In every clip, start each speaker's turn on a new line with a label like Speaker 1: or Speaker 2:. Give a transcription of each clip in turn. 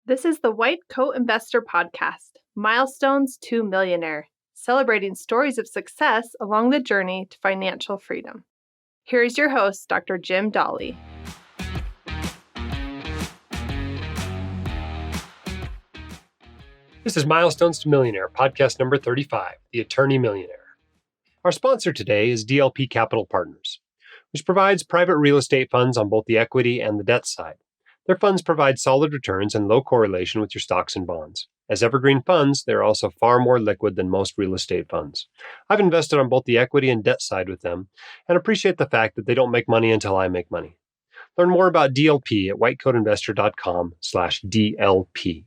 Speaker 1: This is the White Coat Investor Podcast, Milestones to Millionaire, celebrating stories of success along the journey to financial freedom. Here is your host, Dr. Jim Dolly.
Speaker 2: This is Milestones to Millionaire, podcast number 35, The Attorney Millionaire. Our sponsor today is DLP Capital Partners, which provides private real estate funds on both the equity and the debt side. Their funds provide solid returns and low correlation with your stocks and bonds. As evergreen funds, they're also far more liquid than most real estate funds. I've invested on both the equity and debt side with them and appreciate the fact that they don't make money until I make money. Learn more about DLP at whitecoatinvestor.com/DLP.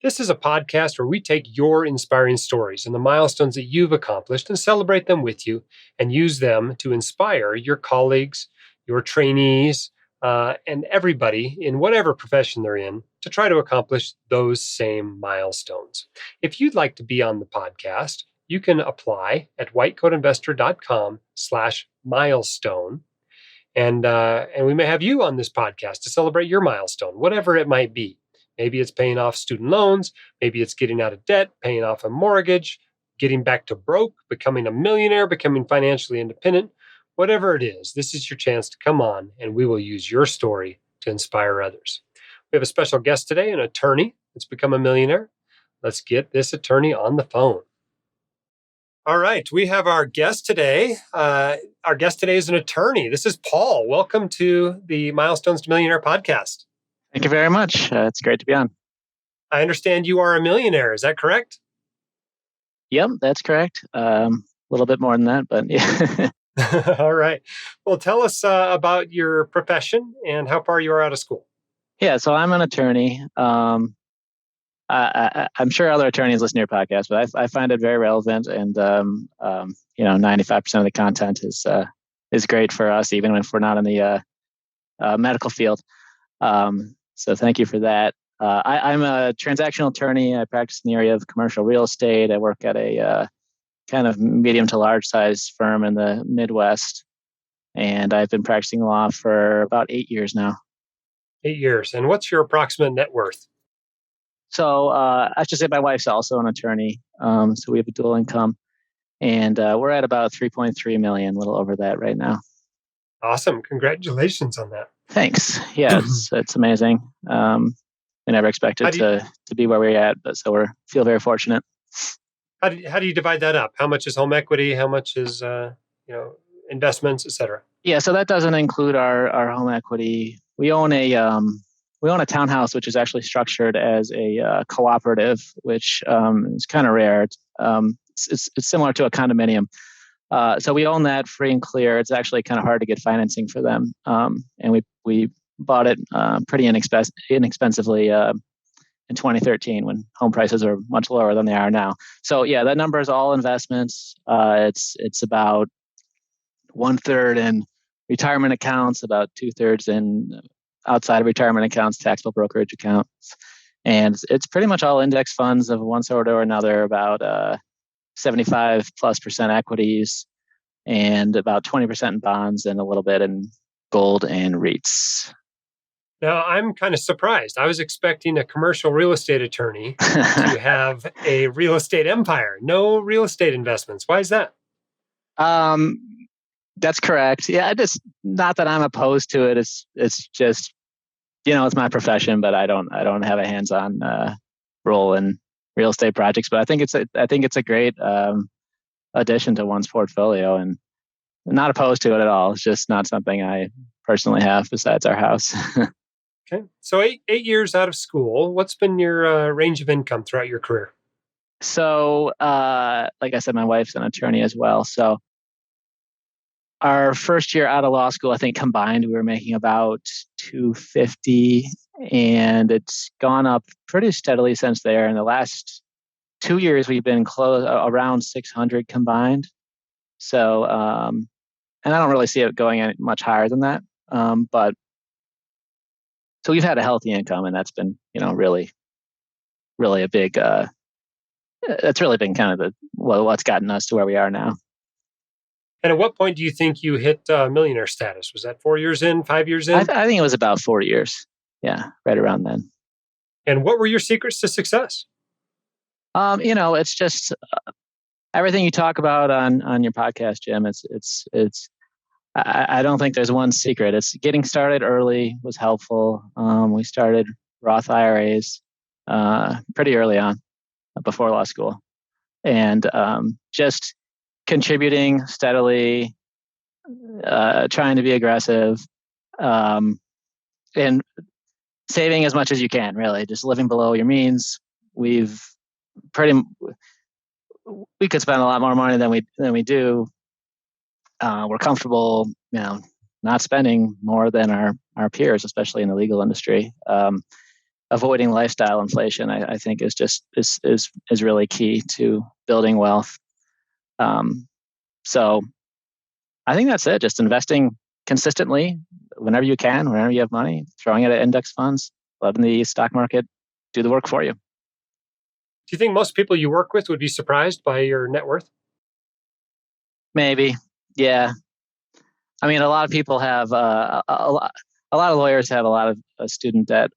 Speaker 2: This is a podcast where we take your inspiring stories and the milestones that you've accomplished and celebrate them with you and use them to inspire your colleagues, your trainees, and everybody in whatever profession they're in to try to accomplish those same milestones. If you'd like to be on the podcast, you can apply at whitecoatinvestor.com/milestone. And we may have you on this podcast to celebrate your milestone, whatever it might be. Maybe it's paying off student loans. Maybe it's getting out of debt, paying off a mortgage, getting back to broke, becoming a millionaire, becoming financially independent. Whatever it is, this is your chance to come on and we will use your story to inspire others. We have a special guest today, an attorney that's become a millionaire. Let's get this attorney on the phone. All right, we have our guest today. Our guest today is an attorney. This is Paul. Welcome to the Milestones to Millionaire podcast.
Speaker 3: Thank you very much. It's great to be on.
Speaker 2: I understand you are a millionaire. Is that correct?
Speaker 3: Yep, that's correct. A little bit more than that, but yeah.
Speaker 2: All right. Well, tell us about your profession and how far you are out of school.
Speaker 3: Yeah, so I'm an attorney. I'm sure other attorneys listen to your podcast, but I find it very relevant, and 95% of the content is great for us, even if we're not in the medical field. So thank you for that. I'm a transactional attorney. I practice in the area of commercial real estate. I work at a kind of medium to large size firm in the Midwest. And I've been practicing law for about 8 years now.
Speaker 2: 8 years. And what's your approximate net worth?
Speaker 3: So I should say my wife's also an attorney. So we have a dual income. And we're at about 3.3 million, a little over that right now.
Speaker 2: Awesome. Congratulations on that.
Speaker 3: Thanks. Yeah, it's amazing. I never expected to be where we're at, but so feel very fortunate.
Speaker 2: How do you divide that up? How much is home equity? How much is investments, et cetera? Yeah,
Speaker 3: so that doesn't include our home equity. We own a townhouse which is actually structured as a cooperative, which is kind of rare. It's similar to a condominium. So we own that free and clear. It's actually kind of hard to get financing for them. And we bought it pretty inexpensively in 2013 when home prices are much lower than they are now. So yeah, that number is all investments. It's about 1/3 in retirement accounts, about 2/3 in outside of retirement accounts, taxable brokerage accounts. And it's pretty much all index funds of one sort or another, about 75+% equities and about 20% in bonds and a little bit in gold and REITs.
Speaker 2: Now, I'm kind of surprised. I was expecting a commercial real estate attorney to have a real estate empire. No real estate investments. Why is that?
Speaker 3: That's correct. Yeah, just not that I'm opposed to it. It's just, it's my profession, but I don't have a hands-on role in real estate projects. But I think it's a great addition to one's portfolio, and not opposed to it at all. It's just not something I personally have besides our house.
Speaker 2: Okay. So eight years out of school, what's been your range of income throughout your career?
Speaker 3: So, like I said, my wife's an attorney as well. So our first year out of law school, I think combined, we were making about $250, and it's gone up pretty steadily since there. In the last 2 years, we've been around $600 combined. So, and I don't really see it going any much higher than that. But so we've had a healthy income, and that's been, really, really a big. That's really been kind of what's gotten us to where we are now.
Speaker 2: And at what point do you think you hit millionaire status? Was that 4 years in, 5 years in?
Speaker 3: I think it was about 4 years. Yeah, right around then.
Speaker 2: And what were your secrets to success?
Speaker 3: It's just everything you talk about on your podcast, Jim. I don't think there's one secret. It's getting started early was helpful. We started Roth IRAs pretty early on before law school, and just contributing steadily, trying to be aggressive, and saving as much as you can. Really, just living below your means. We've pretty we could spend a lot more money than we do. We're comfortable, not spending more than our peers, especially in the legal industry. Avoiding lifestyle inflation, I think, is really key to building wealth. So I think that's it. Just investing consistently whenever you can, whenever you have money, throwing it at index funds, letting the stock market do the work for you.
Speaker 2: Do you think most people you work with would be surprised by your net worth?
Speaker 3: Maybe, yeah. I mean, a lot of people have a lot of lawyers have a lot of student debt.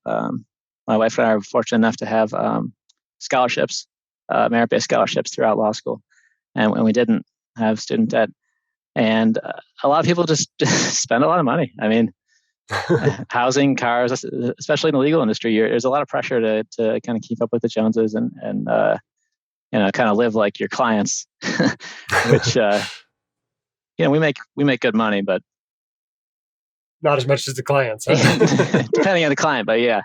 Speaker 3: My wife and I are fortunate enough to have scholarships, merit-based scholarships throughout law school, and we didn't have student debt. And a lot of people just spend a lot of money. I mean, housing, cars, especially in the legal industry, there's a lot of pressure to kind of keep up with the Joneses and kind of live like your clients, which we make good money, but
Speaker 2: not as much as the clients, huh?
Speaker 3: Depending on the client, but yeah.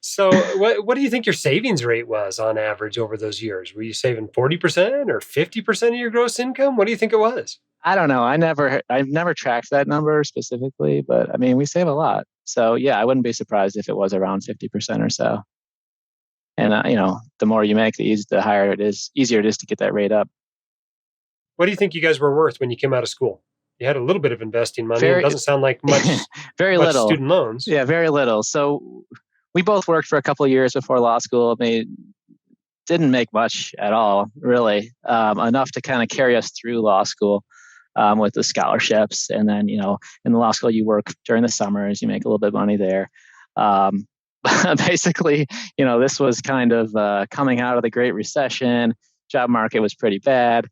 Speaker 2: So what do you think your savings rate was on average over those years? Were you saving 40% or 50% of your gross income? What do you think it was?
Speaker 3: I don't know. I've never tracked that number specifically, but I mean, we save a lot. So yeah, I wouldn't be surprised if it was around 50% or so. And the more you make, the higher it is, easier it is to get that rate up.
Speaker 2: What do you think you guys were worth when you came out of school? You had a little bit of investing money. It doesn't sound like much.
Speaker 3: Very
Speaker 2: much
Speaker 3: little
Speaker 2: student loans.
Speaker 3: Yeah, very little. So we both worked for a couple of years before law school. Didn't make much at all, really, enough to kind of carry us through law school with the scholarships. And then, in the law school, you work during the summers, you make a little bit of money there. Basically, this was kind of coming out of the Great Recession. Job market was pretty bad.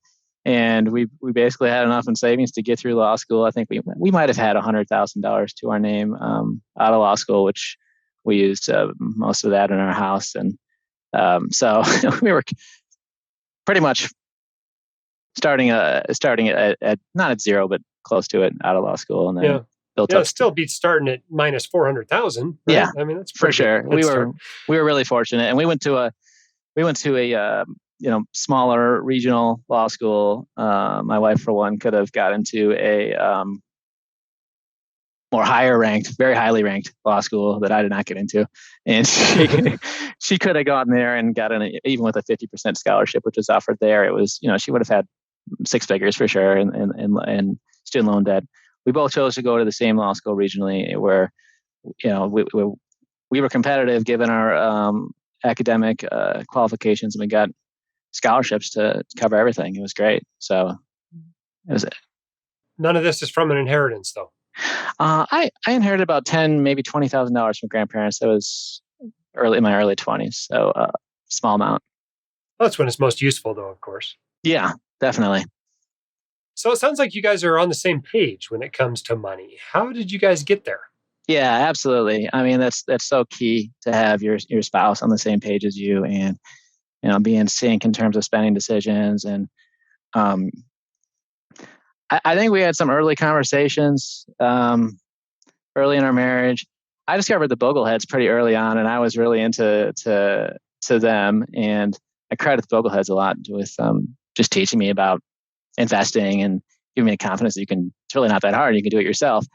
Speaker 3: And we basically had enough in savings to get through law school. I think we might have had $100,000 to our name out of law school, which we used most of that in our house. And so we were pretty much starting at not at zero, but close to it out of law school, and then built up.
Speaker 2: It still beats starting at minus 400,000. Right?
Speaker 3: Yeah,
Speaker 2: I mean that's
Speaker 3: for sure. We were really fortunate, and we went to a smaller regional law school. My wife, for one, could have got into a more very highly ranked law school that I did not get into. And she could have gone there and gotten even with a 50% scholarship, which was offered there. It was, she would have had six figures for sure and student loan debt. We both chose to go to the same law school regionally where, we were competitive given our academic qualifications, and we got scholarships to cover everything. It was great. So it was.
Speaker 2: None of this is from an inheritance, though.
Speaker 3: I inherited about maybe $20,000 from grandparents. That was in my early 20s. So small amount.
Speaker 2: Well, that's when it's most useful, though, of course.
Speaker 3: Yeah, definitely.
Speaker 2: So it sounds like you guys are on the same page when it comes to money. How did you guys get there?
Speaker 3: Yeah, absolutely. I mean, that's so key to have your spouse on the same page as you, and be in sync in terms of spending decisions. And I think we had some early conversations early in our marriage. I discovered the Bogleheads pretty early on, and I was really into them. And I credit the Bogleheads a lot with just teaching me about investing and giving me the confidence that it's really not that hard. You can do it yourself.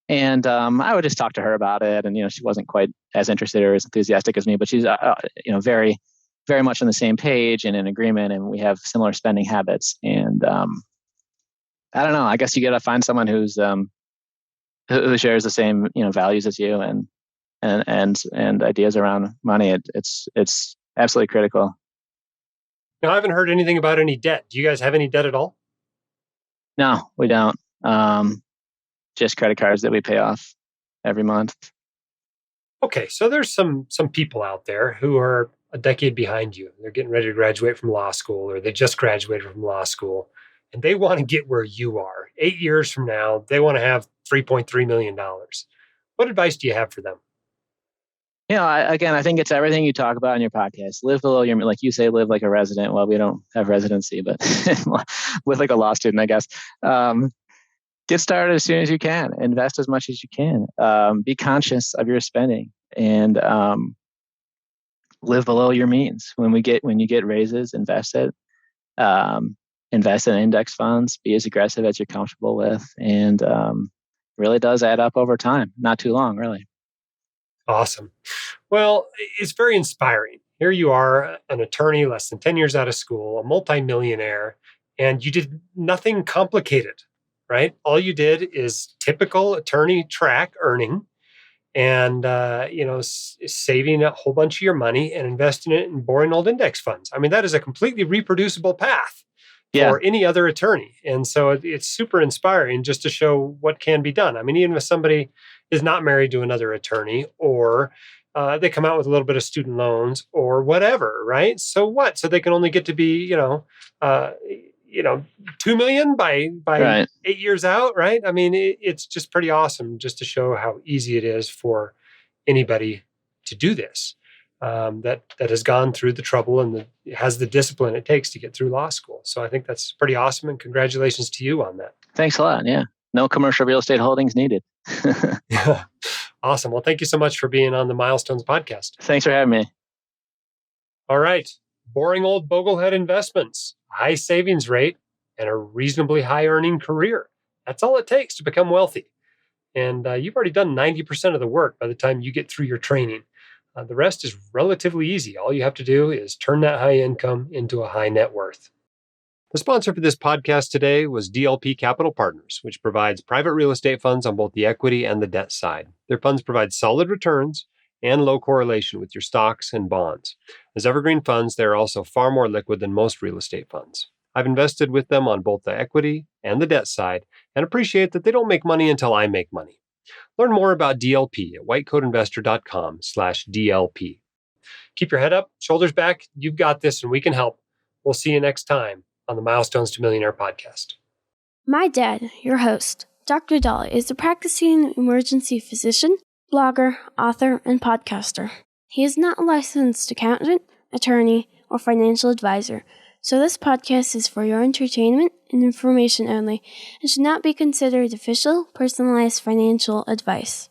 Speaker 3: And I would just talk to her about it. And, she wasn't quite as interested or as enthusiastic as me, but she's, very, very much on the same page and in agreement. And we have similar spending habits. And I don't know, I guess you got to find someone who shares the same, values as you and ideas around money. It's absolutely critical.
Speaker 2: Now, I haven't heard anything about any debt. Do you guys have any debt at all?
Speaker 3: No, we don't. Just credit cards that we pay off every month.
Speaker 2: Okay, so there's some people out there who are a decade behind you. They're getting ready to graduate from law school, or they just graduated from law school, and they want to get where you are. 8 years from now, they want to have $3.3 million. What advice do you have for them?
Speaker 3: I think it's everything you talk about in your podcast. Live below your, like you say, live like a resident. Well, we don't have residency, but live like a law student, I guess. Get started as soon as you can. Invest as much as you can. Be conscious of your spending, and live below your means. When you get raises, invest it. Invest in index funds. Be as aggressive as you're comfortable with, and really does add up over time. Not too long, really.
Speaker 2: Awesome. Well, it's very inspiring. Here you are, an attorney less than 10 years out of school, a multimillionaire, and you did nothing complicated, right? All you did is typical attorney track earning and, saving a whole bunch of your money and investing it in boring old index funds. I mean, that is a completely reproducible path
Speaker 3: Yeah,
Speaker 2: for any other attorney. And so it's super inspiring just to show what can be done. I mean, even if somebody is not married to another attorney, or they come out with a little bit of student loans or whatever, right? So what? So they can only get to be, uh, 2 million by
Speaker 3: right.
Speaker 2: 8 years out, right? I mean, it's just pretty awesome just to show how easy it is for anybody to do this. That has gone through the trouble and has the discipline it takes to get through law school. So I think that's pretty awesome, and congratulations to you on that.
Speaker 3: Thanks a lot. Yeah, no commercial real estate holdings needed.
Speaker 2: Yeah. Awesome. Well, thank you so much for being on the Milestones podcast.
Speaker 3: Thanks for having me.
Speaker 2: All right. Boring old boglehead investments, high savings rate, and a reasonably high earning career. That's all it takes to become wealthy. And you've already done 90% of the work by the time you get through your training. The rest is relatively easy. All you have to do is turn that high income into a high net worth. The sponsor for this podcast today was DLP Capital Partners, which provides private real estate funds on both the equity and the debt side. Their funds provide solid returns and low correlation with your stocks and bonds. As evergreen funds, they are also far more liquid than most real estate funds. I've invested with them on both the equity and the debt side and appreciate that they don't make money until I make money. Learn more about DLP at whitecoatinvestor.com/DLP. Keep your head up, shoulders back. You've got this, and we can help. We'll see you next time on the Milestones to Millionaire podcast.
Speaker 4: My dad, your host, Dr. Dolly, is a practicing emergency physician, blogger, author, and podcaster. He is not a licensed accountant, attorney, or financial advisor, so this podcast is for your entertainment and information only and should not be considered official, personalized financial advice.